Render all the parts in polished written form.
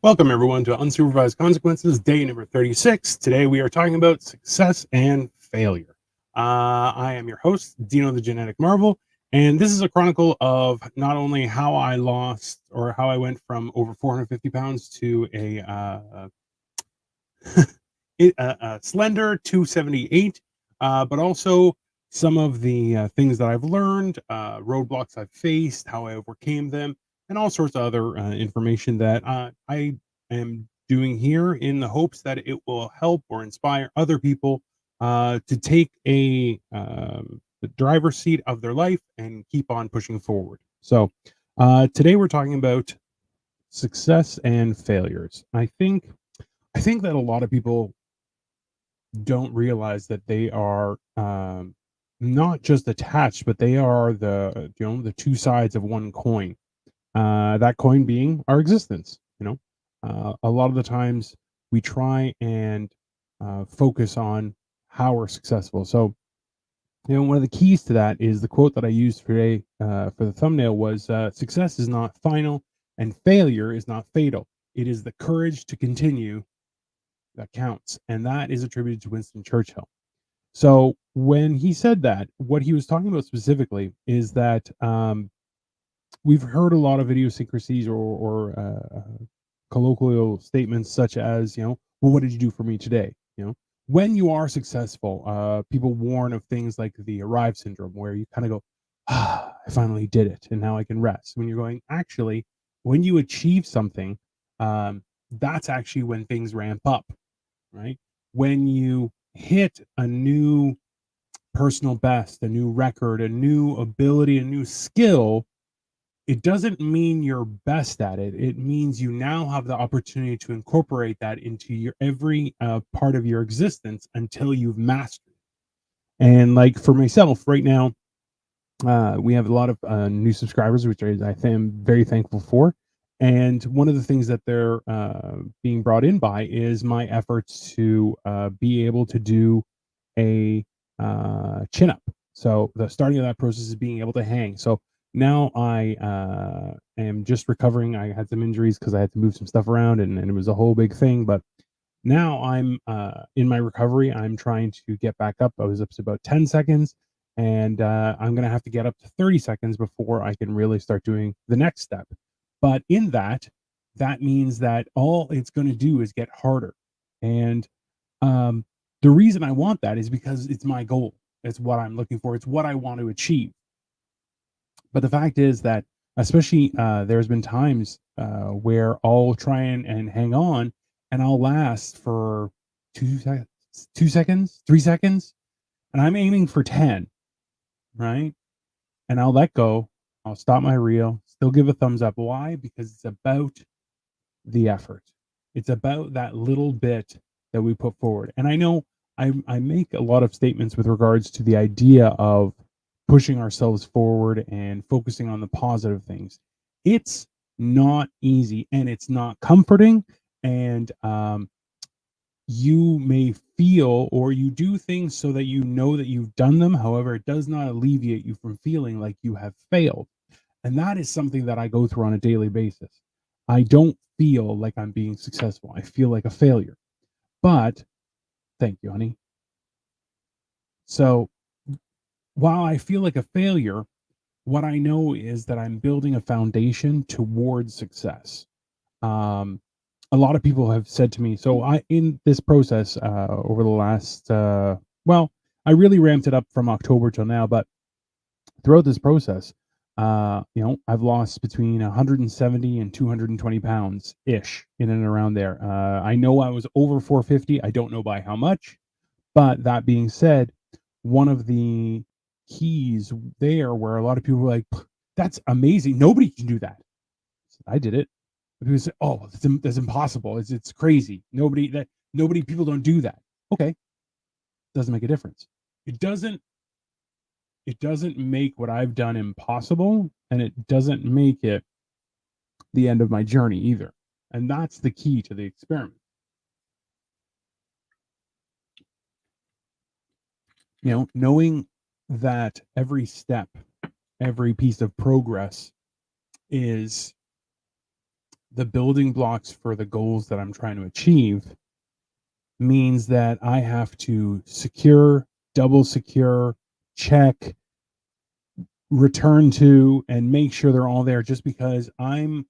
Welcome, everyone, to Unsupervised Consequences, day number 36. Today, we are talking about success and failure. I am your host, Dino the Genetic Marvel, and this is a chronicle of not only how I lost or how I went from over 450 pounds to a slender 278, but also some of the things that I've learned, roadblocks I've faced, how I overcame them, and all sorts of other information that I am doing here in the hopes that it will help or inspire other people to take the driver's seat of their life and keep on pushing forward. So today we're talking about success and failures. I think that a lot of people don't realize that they are not just attached, but they are the two sides of one coin. That coin being our existence. A lot of the times we try and focus on how we're successful. So, one of the keys to that is the quote that I used today for the thumbnail was success is not final and failure is not fatal. It is the courage to continue that counts. And that is attributed to Winston Churchill. So when he said that, what he was talking about specifically is that we've heard a lot of idiosyncrasies or colloquial statements such as, well, what did you do for me today? When you are successful, people warn of things like the arrive syndrome, where you kind of go, I finally did it, and now I can rest. When you're going, actually, when you achieve something, that's actually when things ramp up, right? When you hit a new personal best, a new record, a new ability, a new skill, it doesn't mean you're best at it. It means you now have the opportunity to incorporate that into your every part of your existence until you've mastered it. And like for myself right now, we have a lot of new subscribers, which I am very thankful for. And one of the things that they're being brought in by is my efforts to be able to do a chin up. So the starting of that process is being able to hang. So now I am just recovering. I had some injuries because I had to move some stuff around, and it was a whole big thing. But now I'm in my recovery. I'm trying to get back up. I was up to about 10 seconds, and I'm going to have to get up to 30 seconds before I can really start doing the next step. But in that means that all it's going to do is get harder. And the reason I want that is because it's my goal. It's what I'm looking for. It's what I want to achieve. But the fact is that, especially there's been times where I'll try and hang on, and I'll last for 2 seconds, 3 seconds, and I'm aiming for 10, right? And I'll let go. I'll stop my reel, still give a thumbs up. Why? Because it's about the effort. It's about that little bit that we put forward. And I know I make a lot of statements with regards to the idea of pushing ourselves forward and focusing on the positive things. It's not easy and it's not comforting. And you may feel or you do things so that you know that you've done them. However, it does not alleviate you from feeling like you have failed. And that is something that I go through on a daily basis. I don't feel like I'm being successful. I feel like a failure. But thank you, honey. So while I feel like a failure, what I know is that I'm building a foundation towards success. Um, a lot of people have said to me, so in this process over the last, well, I really ramped it up from October till now, but throughout this process, I've lost between 170 and 220 pounds ish in and around there. I know I was over 450. I don't know by how much, but that being said, one of the keys there where a lot of people were like, that's amazing. Nobody can do that. I did it. People say, oh, that's impossible. It's crazy. People don't do that. Okay. Doesn't make a difference. It doesn't make what I've done impossible, and it doesn't make it the end of my journey either. And that's the key to the experiment. Knowing that every step, every piece of progress is the building blocks for the goals that I'm trying to achieve means that I have to secure, double secure, check, return to, and make sure they're all there just because I'm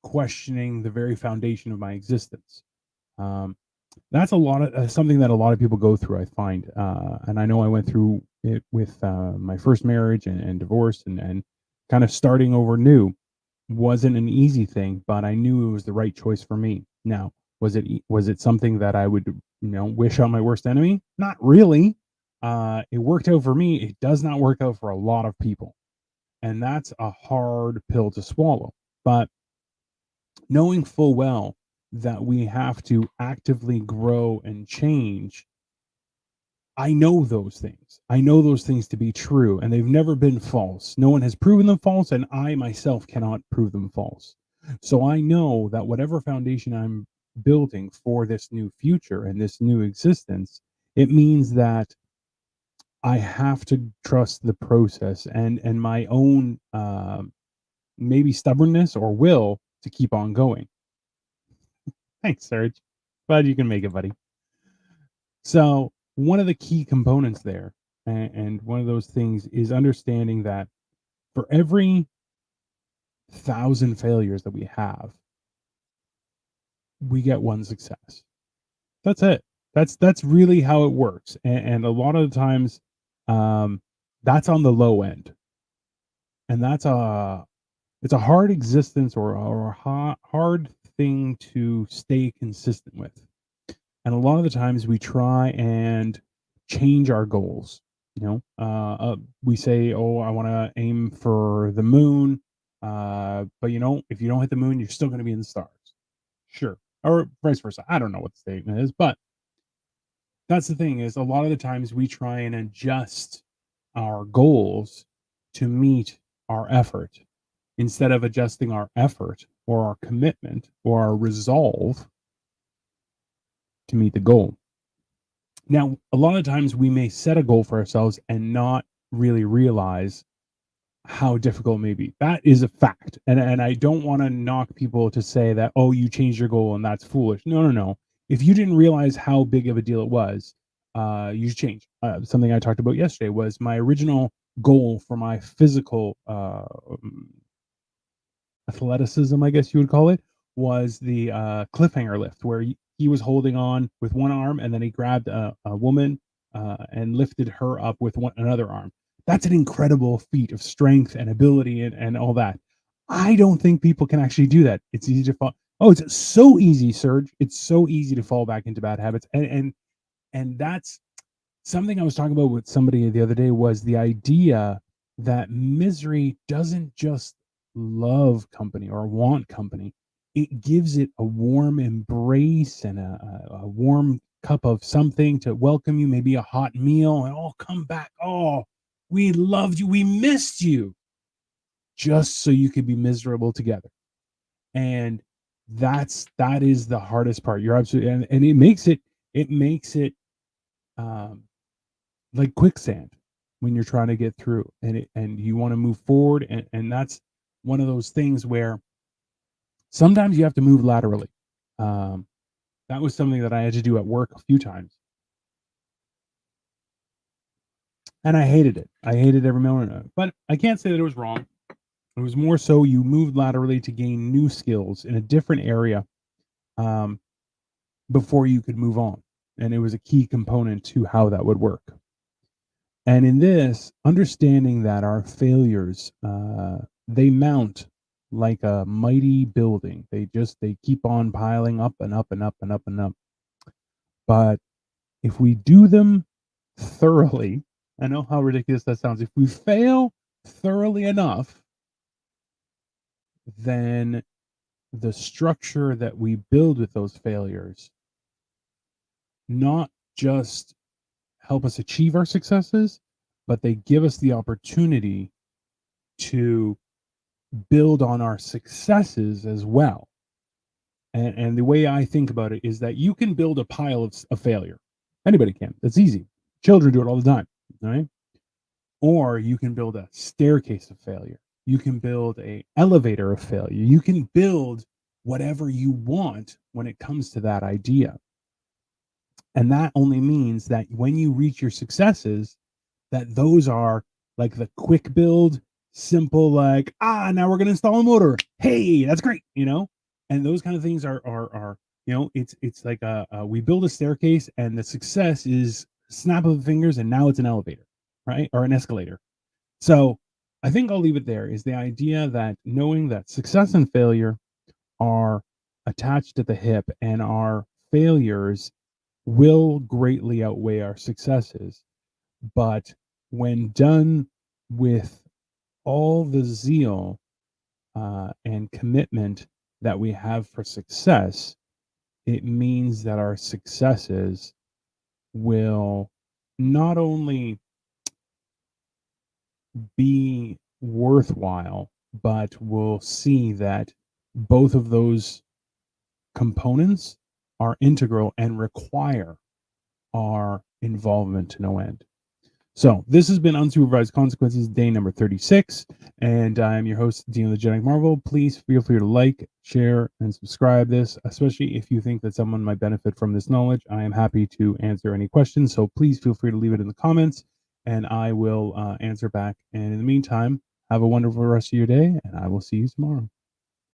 questioning the very foundation of my existence. Um, that's a lot of something that a lot of people go through, I find. And I know I went through it with my first marriage and divorce and kind of starting over new wasn't an easy thing, but I knew it was the right choice for me. Now, was it something that I would, wish on my worst enemy? Not really. It worked out for me. It does not work out for a lot of people, and that's a hard pill to swallow. But knowing full well that we have to actively grow and change, I know those things. I know those things to be true, and they've never been false. No one has proven them false, and I myself cannot prove them false. So I know that whatever foundation I'm building for this new future and this new existence, it means that I have to trust the process and my own maybe stubbornness or will to keep on going. Thanks, Serge. Glad you can make it, buddy. So one of the key components there, and one of those things is understanding that for every 1,000 failures that we have, we get one success. That's it. That's really how it works. And a lot of the times, um, that's on the low end, and it's a hard existence or a hard thing to stay consistent with. And a lot of the times we try and change our goals. We say, "Oh, I want to aim for the moon," but if you don't hit the moon, you're still going to be in the stars. Sure, or vice versa. I don't know what the statement is, but that's the thing is a lot of the times we try and adjust our goals to meet our effort instead of adjusting our effort or our commitment or our resolve to meet the goal. Now, a lot of times we may set a goal for ourselves and not really realize how difficult it may be. That is a fact. And I don't want to knock people to say that, oh, you changed your goal and that's foolish. No, no, no. If you didn't realize how big of a deal it was, you should change. Something I talked about yesterday was my original goal for my physical athleticism, I guess you would call it, was the cliffhanger lift, where he was holding on with one arm and then he grabbed a woman and lifted her up with another arm. That's an incredible feat of strength and ability and all that. I don't think people can actually do that. It's easy to fall. Oh, it's so easy, Serge. It's so easy to fall back into bad habits. And that's something I was talking about with somebody the other day was the idea that misery doesn't just love company or want company. It gives it a warm embrace and a warm cup of something to welcome you, maybe a hot meal, and oh, come back. Oh, we loved you. We missed you just so you could be miserable together. And that is the hardest part. You're absolutely, and it makes it um, like quicksand when you're trying to get through and you want to move forward and that's one of those things where sometimes you have to move laterally. um, that was something that I had to do at work a few times and I hated every moment of it, but I can't say that it was wrong. It was more so you moved laterally to gain new skills in a different area, um, before you could move on, and it was a key component to how that would work. And in this, understanding that our failures, they mount like a mighty building. They keep on piling up and up and up and up and up. But if we do them thoroughly, I know how ridiculous that sounds. If we fail thoroughly enough, then the structure that we build with those failures not just help us achieve our successes, but they give us the opportunity to build on our successes as well. And the way I think about it is that you can build a pile of failure. Anybody can. That's easy. Children do it all the time, right? Or you can build a staircase of failure. You can build a elevator of failure. You can build whatever you want when it comes to that idea. And that only means that when you reach your successes, that those are like the quick build, simple, like, now we're gonna install a motor. Hey, that's great, And those kind of things are it's like we build a staircase and the success is snap of the fingers and now it's an elevator, right? Or an escalator. So I think I'll leave it there, is the idea that knowing that success and failure are attached at the hip, and our failures will greatly outweigh our successes. But when done with all the zeal and commitment that we have for success, it means that our successes will not only be worthwhile, but we'll see that both of those components are integral and require our involvement to no end. So this has been Unsupervised Consequences, day number 36, and I'm your host, Dino the Jedi Marvel. Please feel free to like, share, and subscribe this, especially if you think that someone might benefit from this knowledge. I am happy to answer any questions, so please feel free to leave it in the comments, and I will answer back. And in the meantime, have a wonderful rest of your day, and I will see you tomorrow.